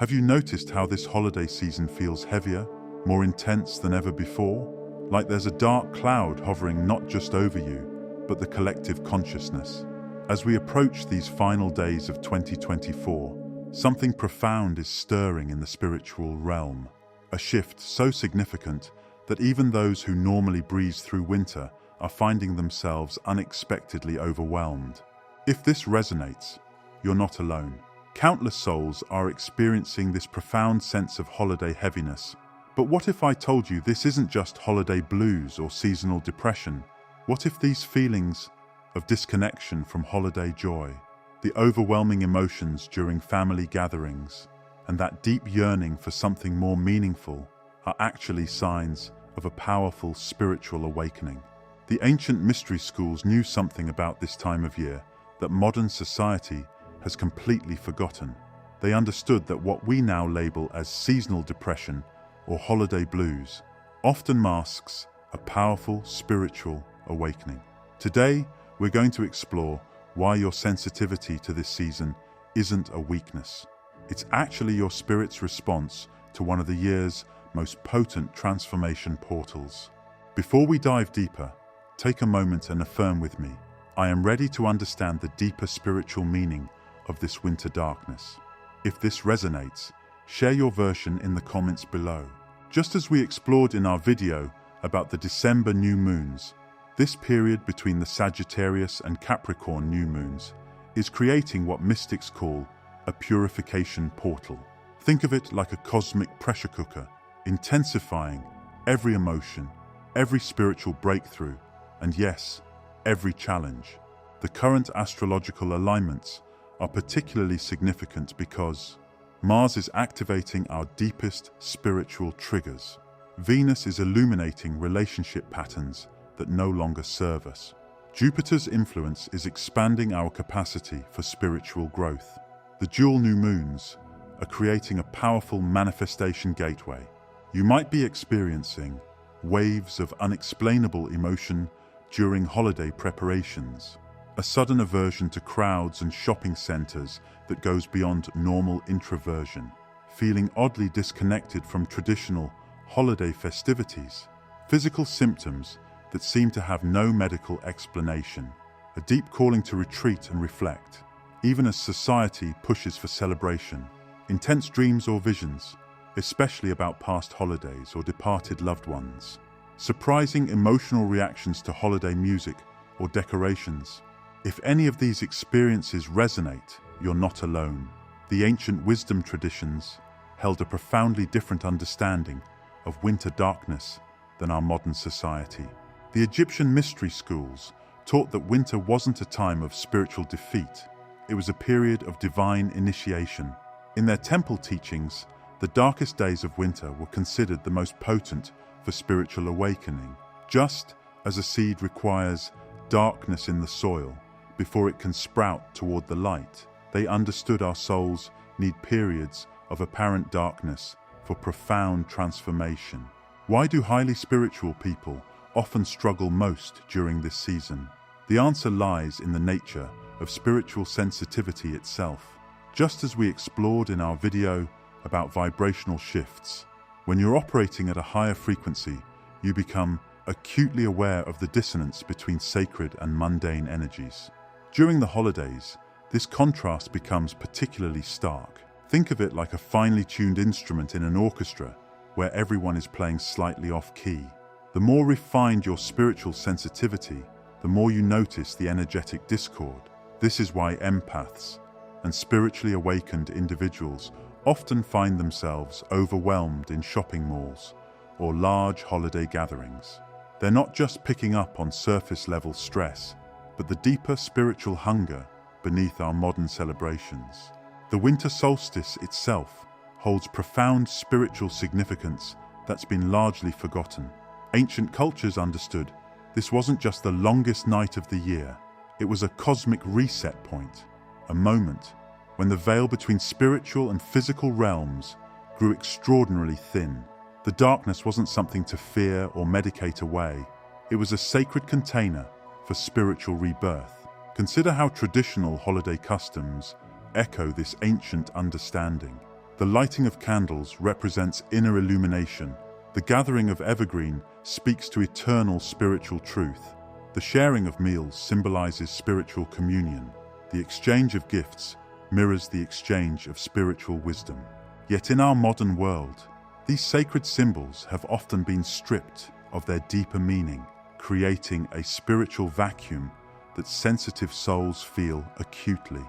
Have you noticed how this holiday season feels heavier, more intense than ever before? Like there's a dark cloud hovering not just over you, but the collective consciousness. As we approach these final days of 2024, something profound is stirring in the spiritual realm. A shift so significant that even those who normally breeze through winter are finding themselves unexpectedly overwhelmed. If this resonates, you're not alone. Countless souls are experiencing this profound sense of holiday heaviness. But what if I told you this isn't just holiday blues or seasonal depression? What if these feelings of disconnection from holiday joy, the overwhelming emotions during family gatherings, and that deep yearning for something more meaningful are actually signs of a powerful spiritual awakening? The ancient mystery schools knew something about this time of year that modern society has completely forgotten. They understood that what we now label as seasonal depression or holiday blues often masks a powerful spiritual awakening. Today, we're going to explore why your sensitivity to this season isn't a weakness. It's actually your spirit's response to one of the year's most potent transformation portals. Before we dive deeper, take a moment and affirm with me, I am ready to understand the deeper spiritual meaning of this winter darkness. If this resonates, share your version in the comments below. Just as we explored in our video about the December new moons, this period between the Sagittarius and Capricorn new moons is creating what mystics call a purification portal. Think of it like a cosmic pressure cooker, intensifying every emotion, every spiritual breakthrough, and yes, every challenge. The current astrological alignments are particularly significant because Mars is activating our deepest spiritual triggers. Venus is illuminating relationship patterns that no longer serve us. Jupiter's influence is expanding our capacity for spiritual growth. The dual new moons are creating a powerful manifestation gateway. You might be experiencing waves of unexplainable emotion during holiday preparations, a sudden aversion to crowds and shopping centers that goes beyond normal introversion, feeling oddly disconnected from traditional holiday festivities, physical symptoms that seem to have no medical explanation, a deep calling to retreat and reflect, even as society pushes for celebration, intense dreams or visions, especially about past holidays or departed loved ones, surprising emotional reactions to holiday music or decorations. If any of these experiences resonate, you're not alone. The ancient wisdom traditions held a profoundly different understanding of winter darkness than our modern society. The Egyptian mystery schools taught that winter wasn't a time of spiritual defeat, it was a period of divine initiation. In their temple teachings, the darkest days of winter were considered the most potent for spiritual awakening. Just as a seed requires darkness in the soil before it can sprout toward the light, they understood our souls need periods of apparent darkness for profound transformation. Why do highly spiritual people often struggle most during this season? The answer lies in the nature of spiritual sensitivity itself. Just as we explored in our video about vibrational shifts, when you're operating at a higher frequency, you become acutely aware of the dissonance between sacred and mundane energies. During the holidays, this contrast becomes particularly stark. Think of it like a finely tuned instrument in an orchestra where everyone is playing slightly off-key. The more refined your spiritual sensitivity, the more you notice the energetic discord. This is why empaths and spiritually awakened individuals often find themselves overwhelmed in shopping malls or large holiday gatherings. They're not just picking up on surface-level stress, but the deeper spiritual hunger beneath our modern celebrations. The winter solstice itself holds profound spiritual significance that's been largely forgotten. Ancient cultures understood this wasn't just the longest night of the year, it was a cosmic reset point, a moment when the veil between spiritual and physical realms grew extraordinarily thin. The darkness wasn't something to fear or medicate away, it was a sacred container for spiritual rebirth. Consider how traditional holiday customs echo this ancient understanding. The lighting of candles represents inner illumination. The gathering of evergreen speaks to eternal spiritual truth. The sharing of meals symbolizes spiritual communion. The exchange of gifts mirrors the exchange of spiritual wisdom. Yet in our modern world, these sacred symbols have often been stripped of their deeper meaning, creating a spiritual vacuum that sensitive souls feel acutely.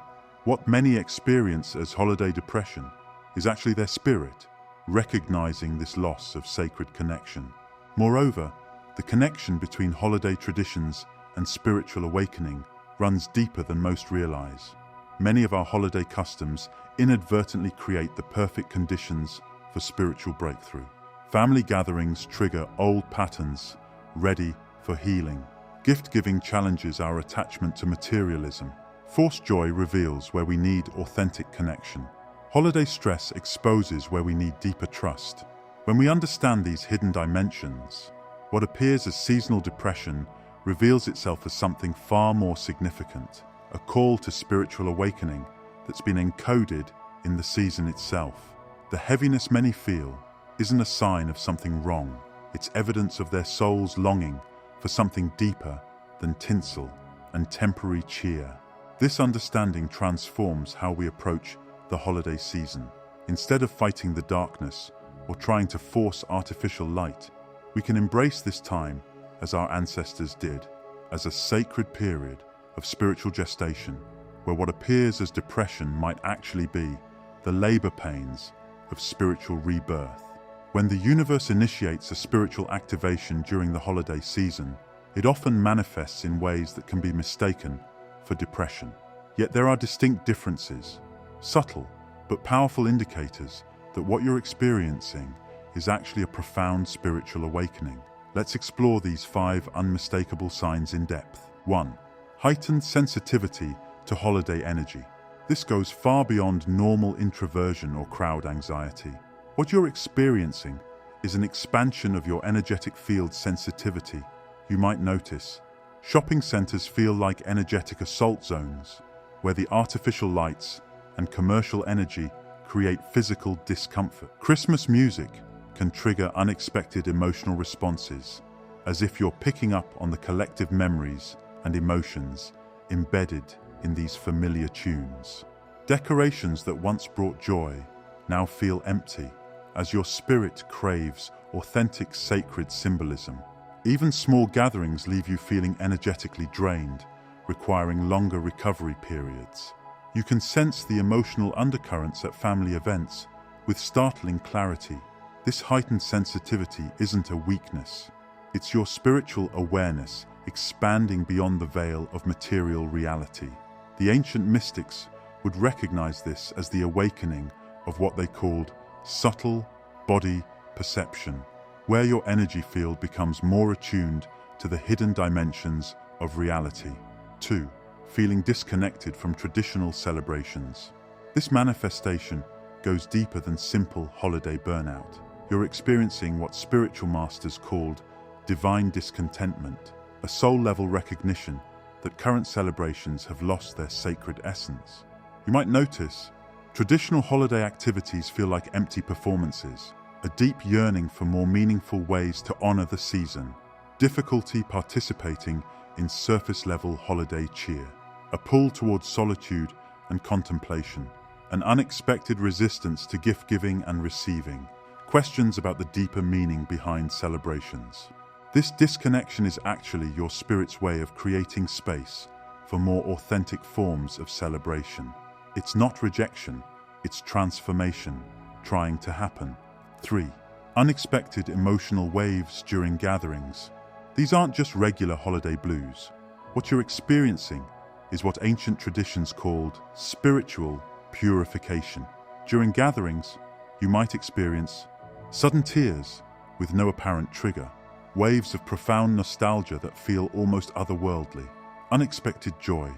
What many experience as holiday depression is actually their spirit, recognizing this loss of sacred connection. Moreover, the connection between holiday traditions and spiritual awakening runs deeper than most realize. Many of our holiday customs inadvertently create the perfect conditions for spiritual breakthrough. Family gatherings trigger old patterns, ready for healing. Gift-giving challenges our attachment to materialism. Forced joy reveals where we need authentic connection. Holiday stress exposes where we need deeper trust. When we understand these hidden dimensions, what appears as seasonal depression reveals itself as something far more significant, a call to spiritual awakening that's been encoded in the season itself. The heaviness many feel isn't a sign of something wrong. It's evidence of their soul's longing for something deeper than tinsel and temporary cheer. This understanding transforms how we approach the holiday season. Instead of fighting the darkness or trying to force artificial light, we can embrace this time as our ancestors did, as a sacred period of spiritual gestation, where what appears as depression might actually be the labor pains of spiritual rebirth. When the universe initiates a spiritual activation during the holiday season, it often manifests in ways that can be mistaken for depression. Yet there are distinct differences, subtle but powerful indicators that what you're experiencing is actually a profound spiritual awakening. Let's explore these 5 unmistakable signs in depth. 1. Heightened sensitivity to holiday energy. This goes far beyond normal introversion or crowd anxiety. What you're experiencing is an expansion of your energetic field sensitivity. You might notice shopping centers feel like energetic assault zones, where the artificial lights and commercial energy create physical discomfort. Christmas music can trigger unexpected emotional responses, as if you're picking up on the collective memories and emotions embedded in these familiar tunes. Decorations that once brought joy now feel empty, as your spirit craves authentic sacred symbolism. Even small gatherings leave you feeling energetically drained, requiring longer recovery periods. You can sense the emotional undercurrents at family events with startling clarity. This heightened sensitivity isn't a weakness. It's your spiritual awareness expanding beyond the veil of material reality. The ancient mystics would recognize this as the awakening of what they called subtle body perception, where your energy field becomes more attuned to the hidden dimensions of reality. 2. Feeling disconnected from traditional celebrations. This manifestation goes deeper than simple holiday burnout. You're experiencing what spiritual masters called divine discontentment, a soul-level recognition that current celebrations have lost their sacred essence. You might notice traditional holiday activities feel like empty performances, a deep yearning for more meaningful ways to honor the season, difficulty participating in surface-level holiday cheer, a pull towards solitude and contemplation, an unexpected resistance to gift-giving and receiving, questions about the deeper meaning behind celebrations. This disconnection is actually your spirit's way of creating space for more authentic forms of celebration. It's not rejection, it's transformation trying to happen. 3. Unexpected emotional waves during gatherings. These aren't just regular holiday blues. What you're experiencing is what ancient traditions called spiritual purification. During gatherings, you might experience sudden tears with no apparent trigger, waves of profound nostalgia that feel almost otherworldly, unexpected joy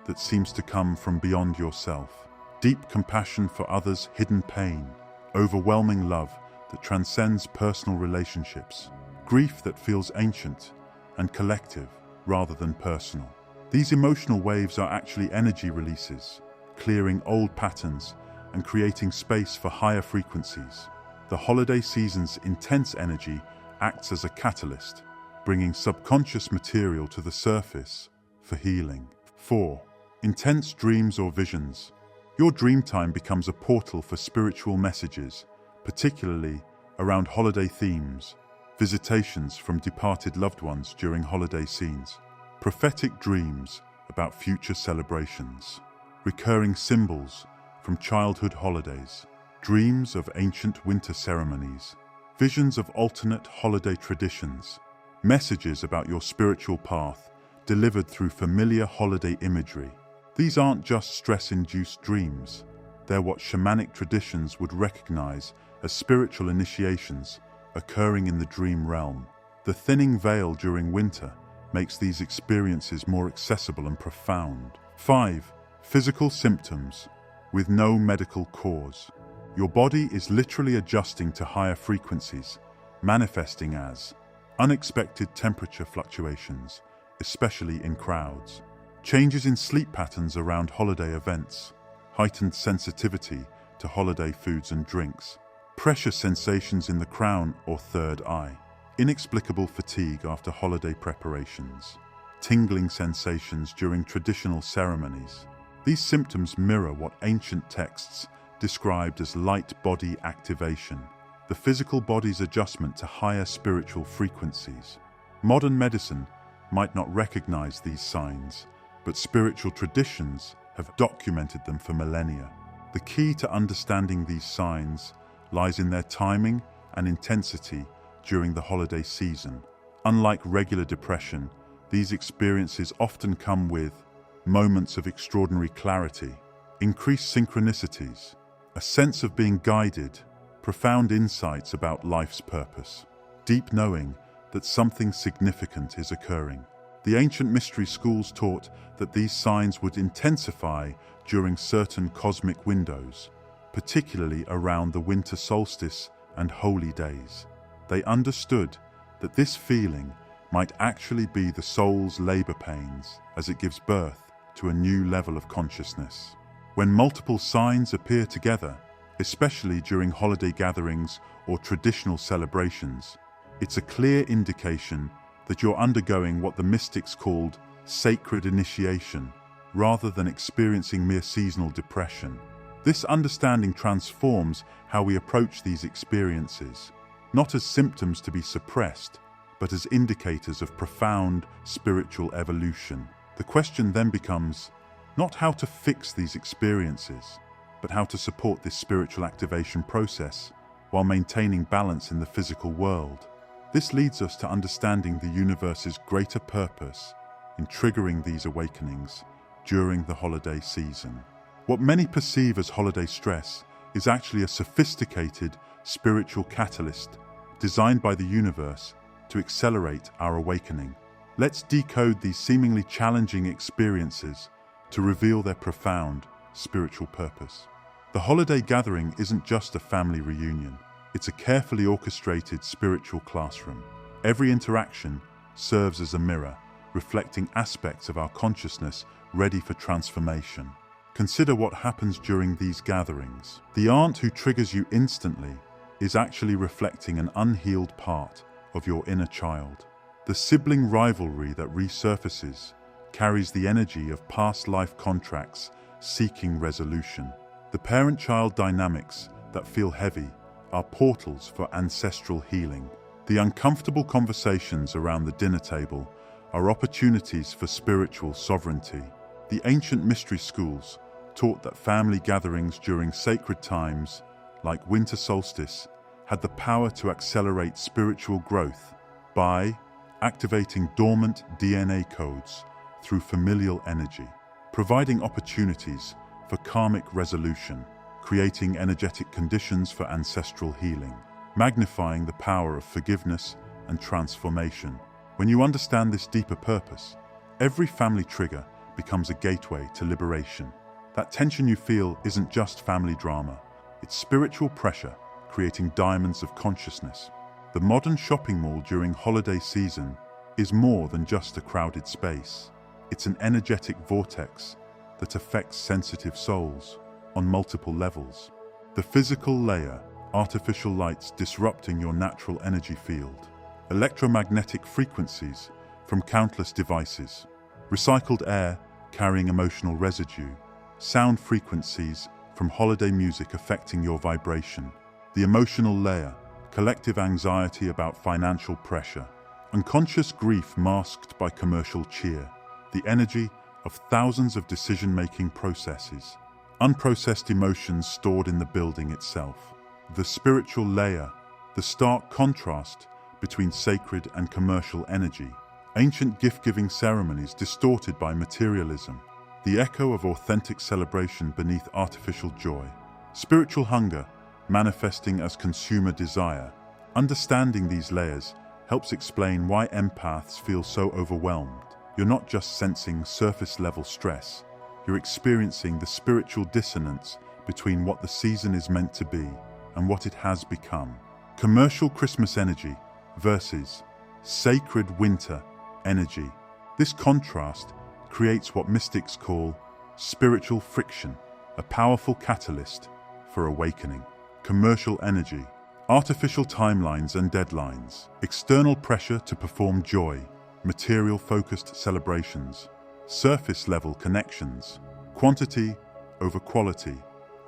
that seems to come from beyond yourself, deep compassion for others' hidden pain, overwhelming love that transcends personal relationships, grief that feels ancient and collective rather than personal. These emotional waves are actually energy releases, clearing old patterns and creating space for higher frequencies. The holiday season's intense energy acts as a catalyst, bringing subconscious material to the surface for healing. 4. Intense dreams or visions. Your dream time becomes a portal for spiritual messages, particularly around holiday themes, visitations from departed loved ones during holiday scenes, prophetic dreams about future celebrations, recurring symbols from childhood holidays, dreams of ancient winter ceremonies, visions of alternate holiday traditions, messages about your spiritual path delivered through familiar holiday imagery. These aren't just stress-induced dreams. They're what shamanic traditions would recognize as spiritual initiations occurring in the dream realm. The thinning veil during winter makes these experiences more accessible and profound. 5. Physical symptoms with no medical cause. Your body is literally adjusting to higher frequencies, manifesting as unexpected temperature fluctuations, especially in crowds, changes in sleep patterns around holiday events, heightened sensitivity to holiday foods and drinks, pressure sensations in the crown or third eye, inexplicable fatigue after holiday preparations, tingling sensations during traditional ceremonies. These symptoms mirror what ancient texts described as light body activation, the physical body's adjustment to higher spiritual frequencies. Modern medicine might not recognize these signs, but spiritual traditions have documented them for millennia. The key to understanding these signs lies in their timing and intensity during the holiday season. Unlike regular depression, these experiences often come with moments of extraordinary clarity, increased synchronicities, a sense of being guided, profound insights about life's purpose, deep knowing that something significant is occurring. The ancient mystery schools taught that these signs would intensify during certain cosmic windows, particularly around the winter solstice and holy days. They understood that this feeling might actually be the soul's labor pains as it gives birth to a new level of consciousness. When multiple signs appear together, especially during holiday gatherings or traditional celebrations, it's a clear indication that you're undergoing what the mystics called sacred initiation, rather than experiencing mere seasonal depression. This understanding transforms how we approach these experiences, not as symptoms to be suppressed, but as indicators of profound spiritual evolution. The question then becomes not how to fix these experiences, but how to support this spiritual activation process while maintaining balance in the physical world. This leads us to understanding the universe's greater purpose in triggering these awakenings during the holiday season. What many perceive as holiday stress is actually a sophisticated spiritual catalyst designed by the universe to accelerate our awakening. Let's decode these seemingly challenging experiences to reveal their profound spiritual purpose. The holiday gathering isn't just a family reunion. It's a carefully orchestrated spiritual classroom. Every interaction serves as a mirror, reflecting aspects of our consciousness ready for transformation. Consider what happens during these gatherings. The aunt who triggers you instantly is actually reflecting an unhealed part of your inner child. The sibling rivalry that resurfaces carries the energy of past life contracts seeking resolution. The parent-child dynamics that feel heavy are portals for ancestral healing. The uncomfortable conversations around the dinner table are opportunities for spiritual sovereignty. The ancient mystery schools taught that family gatherings during sacred times, like winter solstice, had the power to accelerate spiritual growth by activating dormant DNA codes through familial energy, providing opportunities for karmic resolution, creating energetic conditions for ancestral healing, magnifying the power of forgiveness and transformation. When you understand this deeper purpose, every family trigger becomes a gateway to liberation. That tension you feel isn't just family drama, it's spiritual pressure creating diamonds of consciousness. The modern shopping mall during holiday season is more than just a crowded space. It's an energetic vortex that affects sensitive souls. on multiple levels. The physical layer, artificial lights disrupting your natural energy field, electromagnetic frequencies from countless devices, recycled air carrying emotional residue, sound frequencies from holiday music affecting your vibration, the emotional layer, collective anxiety about financial pressure, unconscious grief masked by commercial cheer, the energy of thousands of decision-making processes, unprocessed emotions stored in the building itself. The spiritual layer, the stark contrast between sacred and commercial energy, ancient gift-giving ceremonies distorted by materialism, the echo of authentic celebration beneath artificial joy, spiritual hunger manifesting as consumer desire. Understanding these layers helps explain why empaths feel so overwhelmed. You're not just sensing surface-level stress, you're experiencing the spiritual dissonance between what the season is meant to be and what it has become. Commercial Christmas energy versus sacred winter energy. This contrast creates what mystics call spiritual friction, a powerful catalyst for awakening. Commercial energy, artificial timelines and deadlines, external pressure to perform joy, material-focused celebrations, surface-level connections, quantity over quality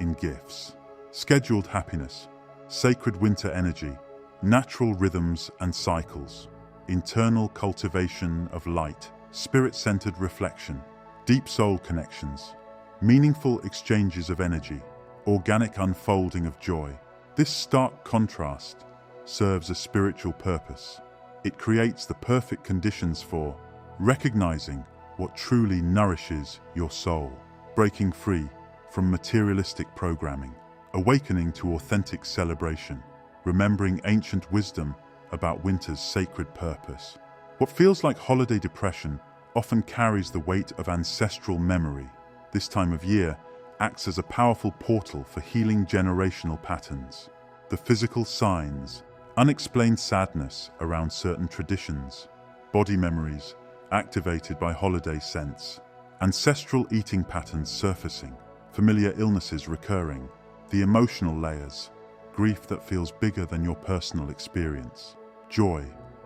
in gifts, scheduled happiness, sacred winter energy, natural rhythms and cycles, internal cultivation of light, spirit-centered reflection, deep soul connections, meaningful exchanges of energy, organic unfolding of joy. This stark contrast serves a spiritual purpose. It creates the perfect conditions for recognizing what truly nourishes your soul, breaking free from materialistic programming, awakening to authentic celebration, remembering ancient wisdom about winter's sacred purpose. What feels like holiday depression often carries the weight of ancestral memory. This time of year acts as a powerful portal for healing generational patterns. The physical signs, unexplained sadness around certain traditions, body memories activated by holiday scents, ancestral eating patterns surfacing, familiar illnesses recurring, the emotional layers, grief that feels bigger than your personal experience, joy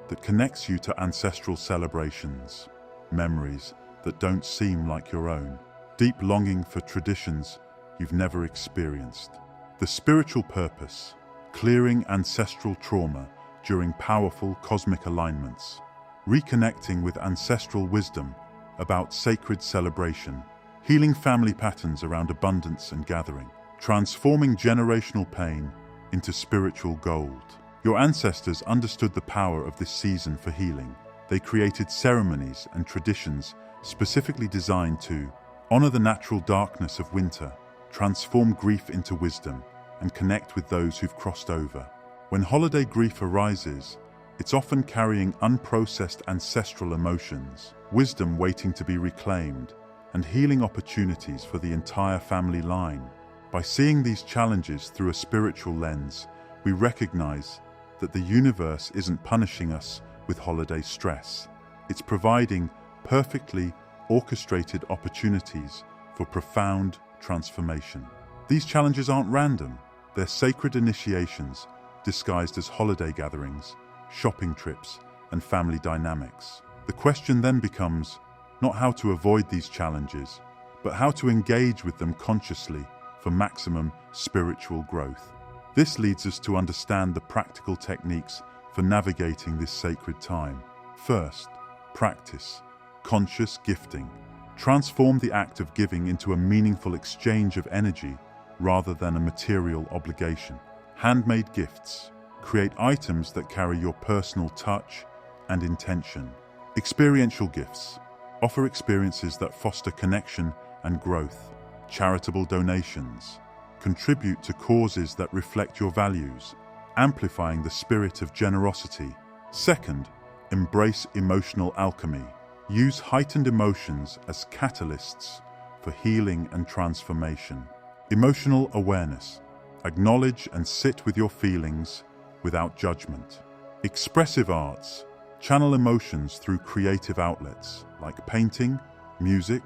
that connects you to ancestral celebrations, memories that don't seem like your own, deep longing for traditions you've never experienced. The spiritual purpose, clearing ancestral trauma during powerful cosmic alignments, reconnecting with ancestral wisdom about sacred celebration, healing family patterns around abundance and gathering, transforming generational pain into spiritual gold. Your ancestors understood the power of this season for healing. They created ceremonies and traditions specifically designed to honor the natural darkness of winter, transform grief into wisdom, and connect with those who've crossed over. When holiday grief arises, it's often carrying unprocessed ancestral emotions, wisdom waiting to be reclaimed, and healing opportunities for the entire family line. By seeing these challenges through a spiritual lens, we recognize that the universe isn't punishing us with holiday stress. It's providing perfectly orchestrated opportunities for profound transformation. These challenges aren't random. They're sacred initiations disguised as holiday gatherings, shopping trips, and family dynamics. The question then becomes not how to avoid these challenges, but how to engage with them consciously for maximum spiritual growth. This leads us to understand the practical techniques for navigating this sacred time. First, practice conscious gifting. Transform the act of giving into a meaningful exchange of energy rather than a material obligation. Handmade gifts. Create items that carry your personal touch and intention. Experiential gifts. Offer experiences that foster connection and growth. Charitable donations. Contribute to causes that reflect your values, amplifying the spirit of generosity. Second, embrace emotional alchemy. Use heightened emotions as catalysts for healing and transformation. Emotional awareness. Acknowledge and sit with your feelings without judgment. Expressive arts. Channel emotions through creative outlets like painting, music,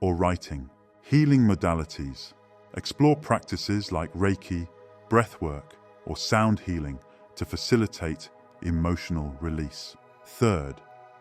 or writing. Healing modalities. Explore practices like Reiki, breathwork, or sound healing to facilitate emotional release. Third,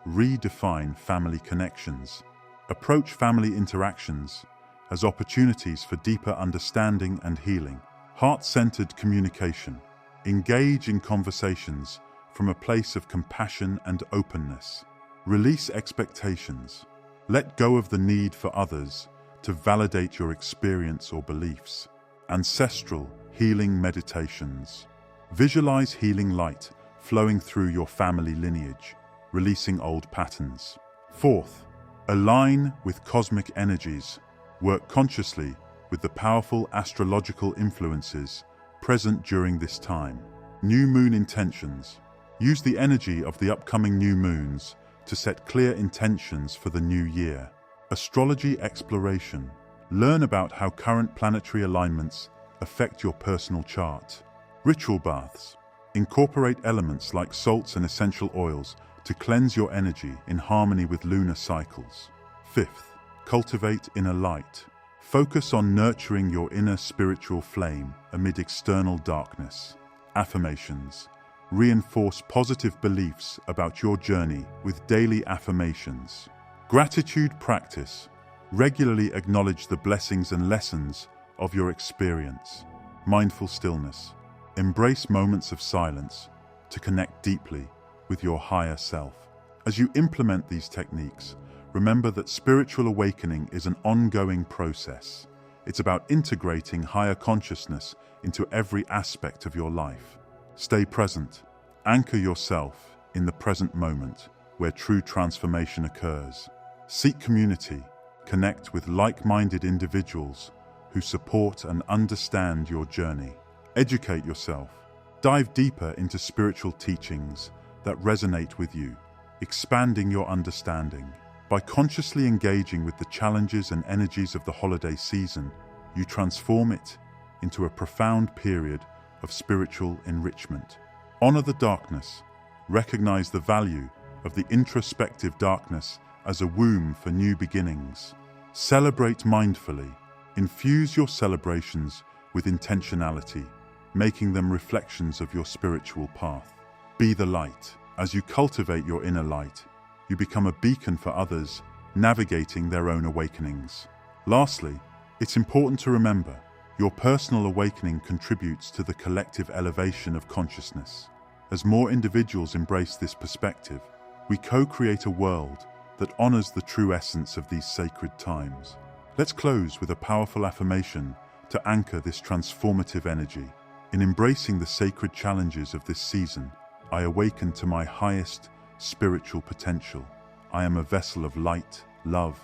redefine family connections. Approach family interactions as opportunities for deeper understanding and healing. Heart-centered communication. Engage in conversations from a place of compassion and openness. Release expectations. Let go of the need for others to validate your experience or beliefs. Ancestral healing meditations. Visualize healing light flowing through your family lineage, releasing old patterns. Fourth, align with cosmic energies. Work consciously with the powerful astrological influences present during this time. New moon intentions. Use the energy of the upcoming new moons to set clear intentions for the new year. Astrology exploration. Learn about how current planetary alignments affect your personal chart. Ritual baths. Incorporate elements like salts and essential oils to cleanse your energy in harmony with lunar cycles. Fifth, cultivate inner light. Focus on nurturing your inner spiritual flame amid external darkness. Affirmations. Reinforce positive beliefs about your journey with daily affirmations. Gratitude practice. Regularly acknowledge the blessings and lessons of your experience. Mindful stillness. Embrace moments of silence to connect deeply with your higher self. As you implement these techniques, remember that spiritual awakening is an ongoing process. It's about integrating higher consciousness into every aspect of your life. Stay present. Anchor yourself in the present moment where true transformation occurs. Seek community. Connect with like-minded individuals who support and understand your journey. Educate yourself. Dive deeper into spiritual teachings that resonate with you, expanding your understanding. By consciously engaging with the challenges and energies of the holiday season, you transform it into a profound period of spiritual enrichment. Honor the darkness. Recognize the value of the introspective darkness as a womb for new beginnings. Celebrate mindfully. Infuse your celebrations with intentionality, making them reflections of your spiritual path. Be the light. As you cultivate your inner light, you become a beacon for others, navigating their own awakenings. Lastly, it's important to remember, your personal awakening contributes to the collective elevation of consciousness. As more individuals embrace this perspective, we co-create a world that honors the true essence of these sacred times. Let's close with a powerful affirmation to anchor this transformative energy. In embracing the sacred challenges of this season, I awaken to my highest spiritual potential. I am a vessel of light, love,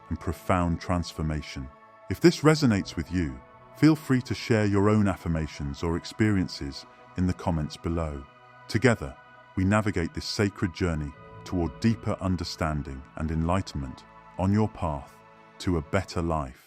and profound transformation. If this resonates with you, feel free to share your own affirmations or experiences in the comments below. Together, we navigate this sacred journey toward deeper understanding and enlightenment on your path to a better life.